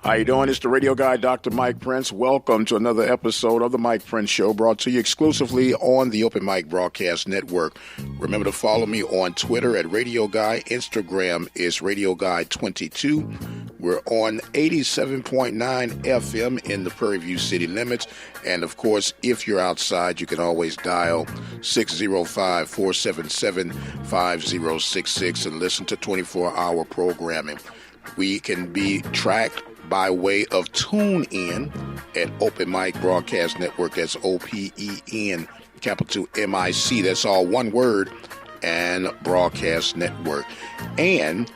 How you doing? It's the radio guy, Dr. Mike Prince. Welcome to another episode of the Mike Prince Show, brought to you exclusively on the Open Mic Broadcast Network. Remember to follow me on Twitter at Radio Guy. Instagram is Radio Guy 22. We're on 87.9 FM in the Prairie View city limits. And, of course, if you're outside, you can always dial 605-477-5066 and listen to 24-hour programming. We can be tracked by way of TuneIn at Open Mic Broadcast Network. That's OPEN, capital MIC. That's all one word, and Broadcast Network. And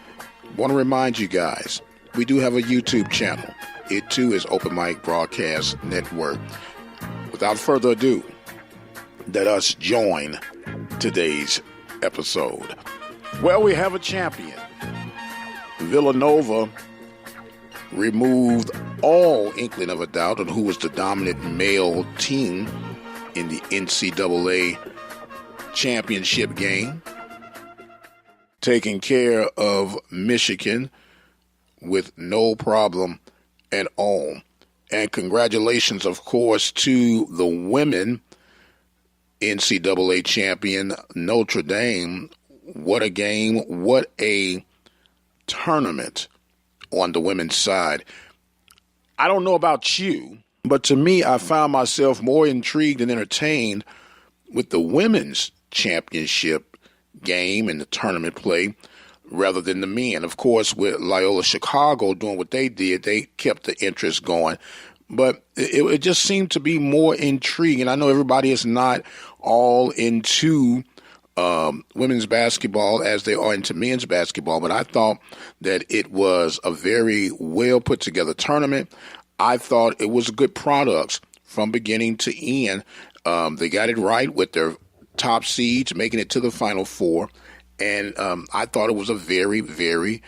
want to remind you guys, we do have a YouTube channel. It too is Open Mic Broadcast Network. Without further ado, let us join today's episode. Well, we have a champion. Villanova removed all inkling of a doubt on who was the dominant male team in the NCAA championship game, taking care of Michigan with no problem at all. And congratulations, of course, to the women NCAA champion Notre Dame. What a game, what a tournament on the women's side. I don't know about you, but to me, I found myself more intrigued and entertained with the women's championship game and the tournament play rather than the men. Of course, with Loyola Chicago doing what they did, they kept the interest going. But it just seemed to be more intriguing. I know everybody is not all into women's basketball as they are into men's basketball, but I thought that it was a very well put together tournament. I thought it was a good product from beginning to end. They got it right with their top seeds making it to the Final Four, and I thought it was a very, very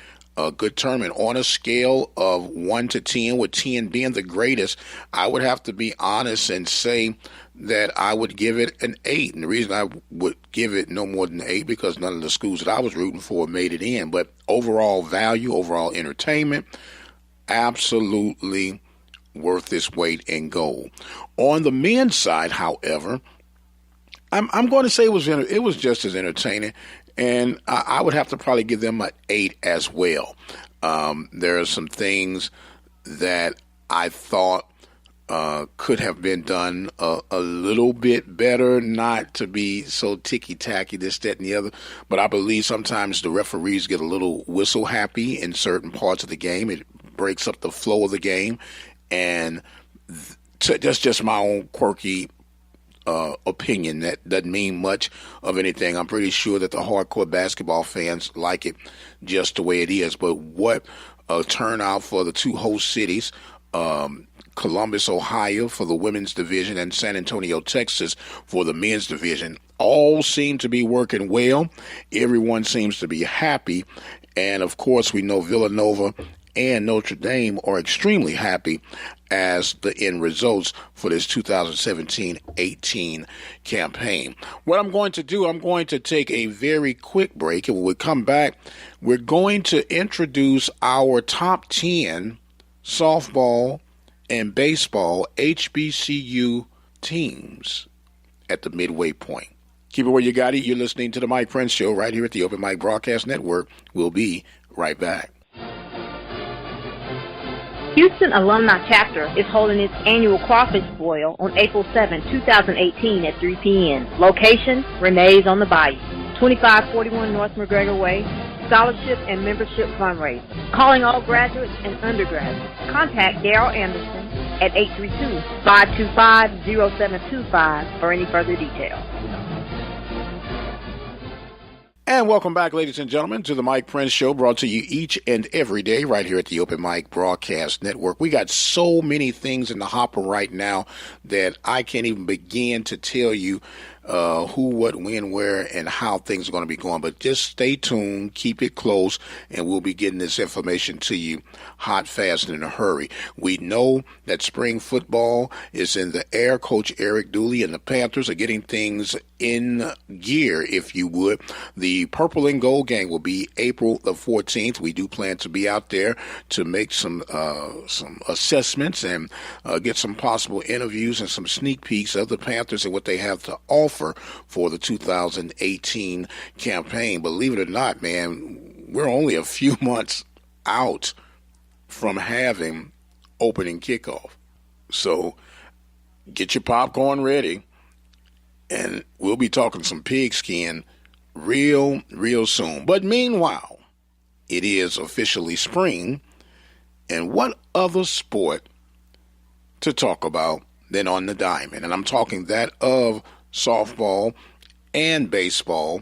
good tournament. On a scale of 1 to 10, with 10 being the greatest, I would have to be honest and say that I would give it an 8. And the reason I would give it no more than 8 because none of the schools that I was rooting for made it in. But overall value, overall entertainment, absolutely worth its weight in gold. On the men's side, however, I'm going to say it was just as entertaining, and I would have to probably give them an 8 as well. There are some things that I thought could have been done a little bit better, not to be so ticky-tacky, this, that, and the other. But I believe sometimes the referees get a little whistle-happy in certain parts of the game. It breaks up the flow of the game. And that's just my own quirky opinion. That doesn't mean much of anything. I'm pretty sure that the hardcore basketball fans like it just the way it is. But what a turnout for the two host cities, Columbus, Ohio for the women's division and San Antonio, Texas for the men's division. All seem to be working well. Everyone seems to be happy. And, of course, we know Villanova and Notre Dame are extremely happy as the end results for this 2017-18 campaign. What I'm going to do, I'm going to take a very quick break, and when we come back, we're going to introduce our top 10 softball and baseball HBCU teams at the midway point. Keep it where you got it. You're listening to the Mike Prince Show right here at the Open Mic Broadcast Network. We'll be right back. Houston Alumni Chapter is holding its annual crawfish boil on April 7, 2018 at 3 p.m. Location, Renee's on the Bayou, 2541 North McGregor Way. Scholarship and membership fundraiser. Calling all graduates and undergraduates. Contact Daryl Anderson at 832-525-0725 for any further details. And welcome back, ladies and gentlemen, to the Mike Prince Show, brought to you each and every day right here at the Open Mic Broadcast Network. We got so many things in the hopper right now that I can't even begin to tell you who, what, when, where, and how things are going to be going. But just stay tuned, keep it close, and we'll be getting this information to you hot, fast, and in a hurry. We know that spring football is in the air. Coach Eric Dooley and the Panthers are getting things in gear, if you would. The Purple and Gold game will be April the 14th. We do plan to be out there to make some assessments and get some possible interviews and some sneak peeks of the Panthers and what they have to offer for the 2018 campaign. Believe it or not, man, we're only a few months out from having opening kickoff. So get your popcorn ready, and we'll be talking some pigskin real soon. But meanwhile, it is officially spring, and what other sport to talk about than on the diamond? And I'm talking that of softball and baseball.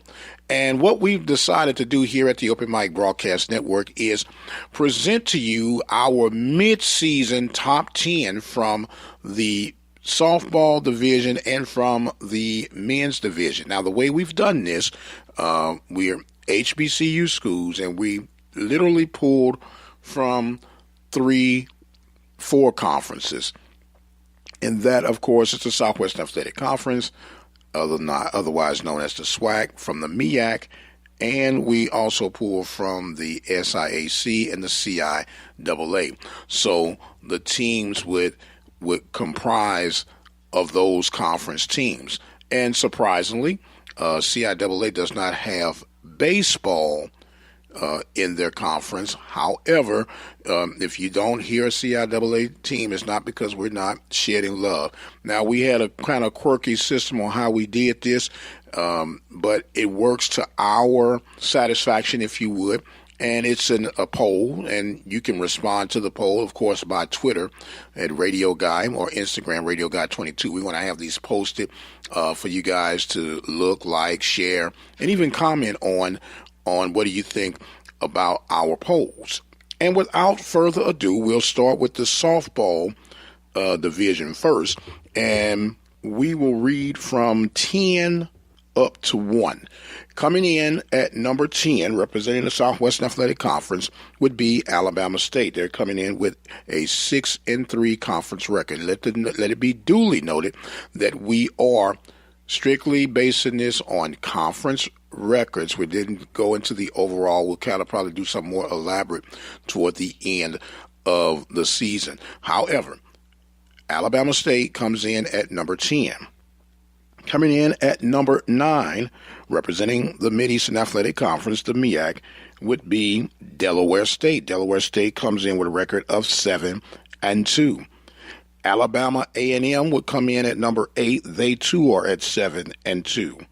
And what we've decided to do here at the Open Mic Broadcast Network is present to you our mid-season top 10 from the softball division and from the men's division. Now, the way we've done this, we're HBCU schools, and we literally pulled from 3-4 conferences. And that, of course, is the Southwestern Athletic Conference, otherwise known as the SWAC, from the MEAC, and we also pull from the SIAC and the CIAA. So the teams would comprise of those conference teams. And surprisingly, CIAA does not have baseball in their conference. However, if you don't hear a CIAA team, it's not because we're not shedding love. Now, we had a kind of quirky system on how we did this, but it works to our satisfaction, if you would. And it's a poll, and you can respond to the poll, of course, by Twitter at Radio Guy or Instagram, Radio Guy 22. We want to have these posted for you guys to look, like, share, and even comment on what do you think about our polls. And without further ado, we'll start with the softball division first, and we will read from 10 up to 1. Coming in at number 10, representing the Southwestern Athletic Conference, would be Alabama State. They're coming in with a 6-3 conference record. Let it be duly noted that we are strictly basing this on conference records. We didn't go into the overall. We'll kind of probably do something more elaborate toward the end of the season. However, Alabama State comes in at number 10. Coming in at number 9, representing the Mid-Eastern Athletic Conference, the MEAC, would be Delaware State. Delaware State comes in with a record of 7-2. Alabama A&M would come in at number 8. They too are at 7-2.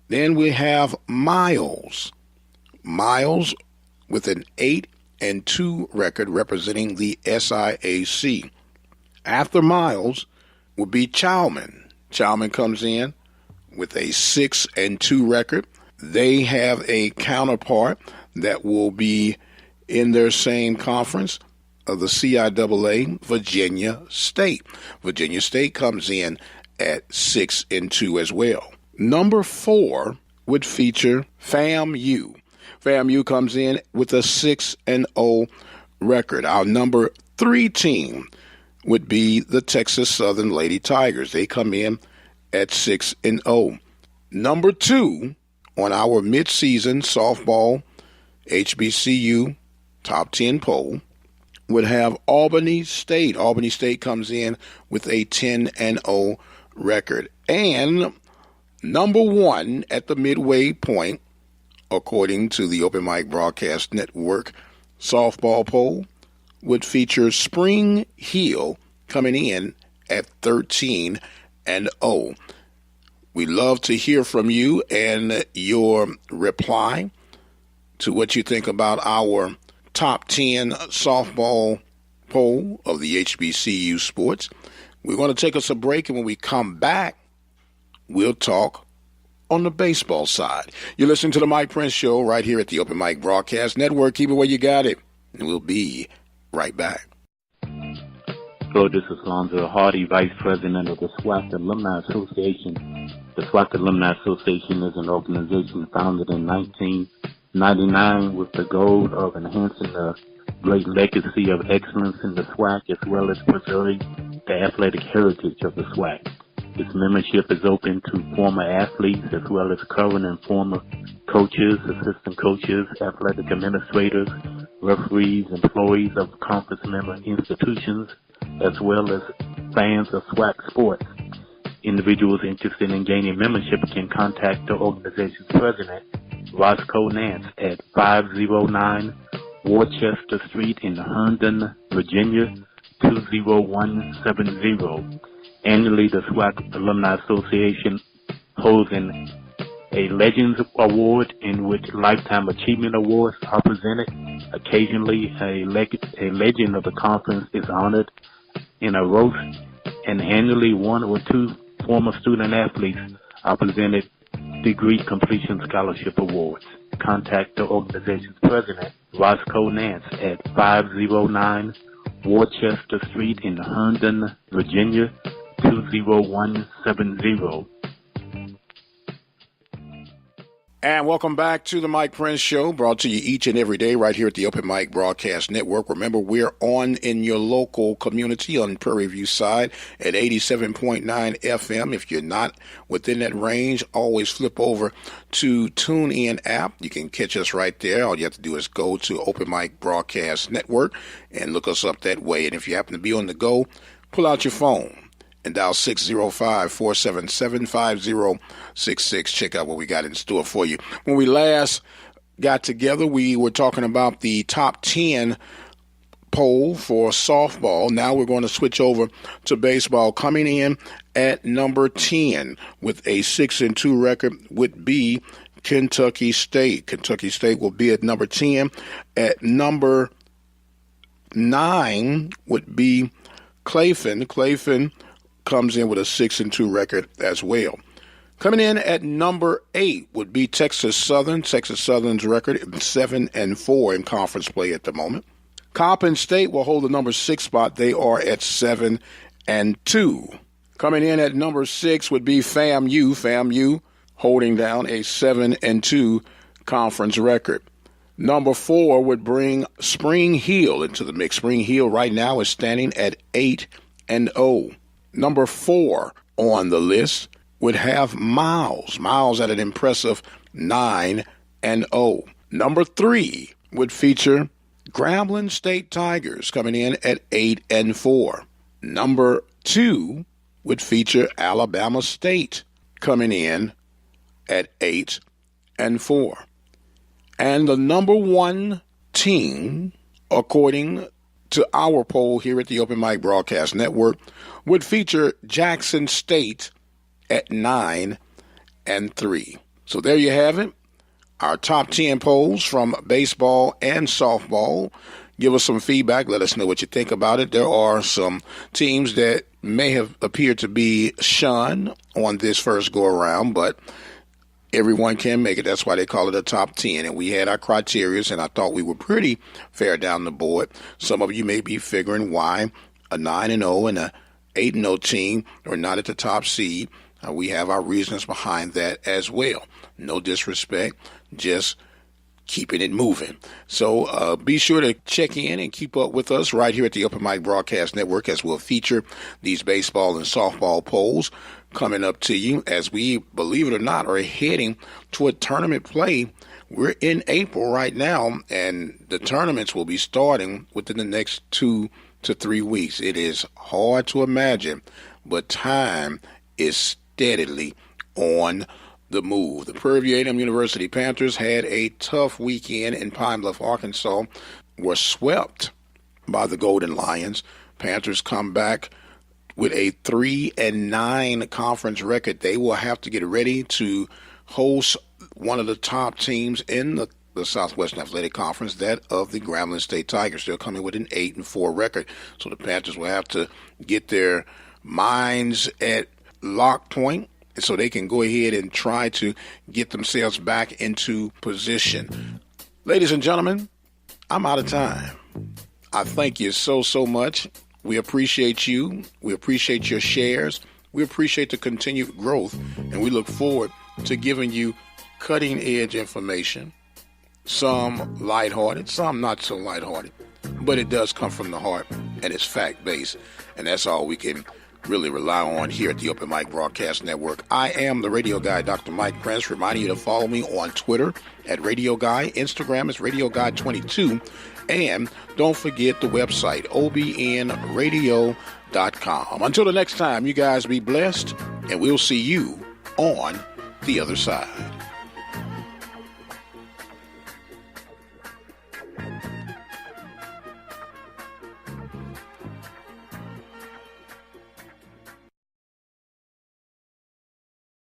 Then we have Miles. Miles with an 8-2 record representing the SIAC. After Miles would be Chalman. Chalman comes in with a 6-2 record. They have a counterpart that will be in their same conference of the CIAA, Virginia State. Virginia State comes in at 6-2 as well. Number 4 would feature FAMU. FAMU comes in with a 6-0 record. Our number 3 team would be the Texas Southern Lady Tigers. They come in at 6-0. Number 2 on our midseason softball HBCU top 10 poll would have Albany State. Albany State comes in with a 10-0 record. And number 1 at the midway point, according to the Open Mic Broadcast Network softball poll, would feature Spring Hill coming in at 13-0. We love to hear from you and your reply to what you think about our top 10 softball poll of the HBCU sports. We're going to take us a break, and when we come back, we'll talk on the baseball side. You're listening to the Mike Prince Show right here at the Open Mic Broadcast Network. Keep it where you got it, and we'll be right back. Hello, this is Lonzo Hardy, Vice President of the SWAC Alumni Association. The SWAC Alumni Association is an organization founded in 1999 with the goal of enhancing the great legacy of excellence in the SWAC as well as preserving the athletic heritage of the SWAC. Its membership is open to former athletes as well as current and former coaches, assistant coaches, athletic administrators, referees, employees of conference member institutions, as well as fans of SWAC sports. Individuals interested in gaining membership can contact the organization's president, Roscoe Nance, at 509 Worcester Street in Herndon, Virginia, 20170. Annually, the SWAC Alumni Association holds a Legends Award in which Lifetime Achievement Awards are presented. Occasionally, a legend of the conference is honored in a roast, and annually 1 or 2 former student athletes are presented degree completion scholarship awards. Contact the organization's president, Roscoe Nance, at 509 Worcester Street in Herndon, Virginia, 20170. And welcome back to the Mike Prince Show, brought to you each and every day right here at the Open Mic Broadcast Network. Remember, we're on in your local community on Prairie View side at 87.9 FM. If you're not within that range, always flip over to TuneIn app. You can catch us right there. All you have to do is go to Open Mic Broadcast Network and look us up that way. And if you happen to be on the go, pull out your phone and dial 605-477-5066. Check out what we got in store for you. When we last got together, we were talking about the top 10 poll for softball. Now we're going to switch over to baseball. Coming in at number 10 with a 6-2 record would be Kentucky State. Kentucky State will be at number 10. At number 9 would be Clayton. Clayton comes in with a 6-2 record as well. Coming in at number 8 would be Texas Southern. Texas Southern's record 7-4 in conference play at the moment. Coppin State will hold the number 6 spot. They are at 7-2. Coming in at number 6 would be FAMU. FAMU holding down a 7-2 conference record. Number 4 would bring Spring Hill into the mix. Spring Hill right now is standing at 8-0. Number 4 on the list would have Miles. Miles at an impressive 9-0. Number 3 would feature Grambling State Tigers coming in at 8-4. Number 2 would feature Alabama State coming in at 8-4. And the number 1 team, according to our poll here at the Open Mic Broadcast Network, would feature Jackson State at 9-3. So there you have it. Our top 10 polls from baseball and softball. Give us some feedback. Let us know what you think about it. There are some teams that may have appeared to be shunned on this first go-around, but everyone can make it. That's why they call it a top 10. And we had our criteria, and I thought we were pretty fair down the board. Some of you may be figuring why a 9-0 and a 8-0 team are not at the top seed. We have our reasons behind that as well. No disrespect, just keeping it moving. So be sure to check in and keep up with us right here at the Open Mic Broadcast Network, as we'll feature these baseball and softball polls coming up to you as we, believe it or not, are heading toward tournament play. We're in April right now, and the tournaments will be starting within the next 2 to 3 weeks. It is hard to imagine, but time is steadily on the move. The Prairie View A&M University Panthers had a tough weekend in Pine Bluff, Arkansas, were swept by the Golden Lions. Panthers come back with a 3-9 conference record. They will have to get ready to host one of the top teams in the Southwestern Athletic Conference, that of the Grambling State Tigers. They're coming with an 8-4 record. So the Panthers will have to get their minds at lock point so they can go ahead and try to get themselves back into position. Ladies and gentlemen, I'm out of time. I thank you so much. We appreciate you. We appreciate your shares. We appreciate the continued growth, and we look forward to giving you cutting-edge information, some lighthearted, some not so lighthearted, but it does come from the heart, and it's fact-based, and that's all we can really rely on here at the Open Mic Broadcast Network. I am the radio guy, Dr. Mike Prince, reminding you to follow me on Twitter at Radio Guy. Instagram is Radio Guy 22. And don't forget the website, obn-radio.com. Until the next time, you guys be blessed, and we'll see you on the other side.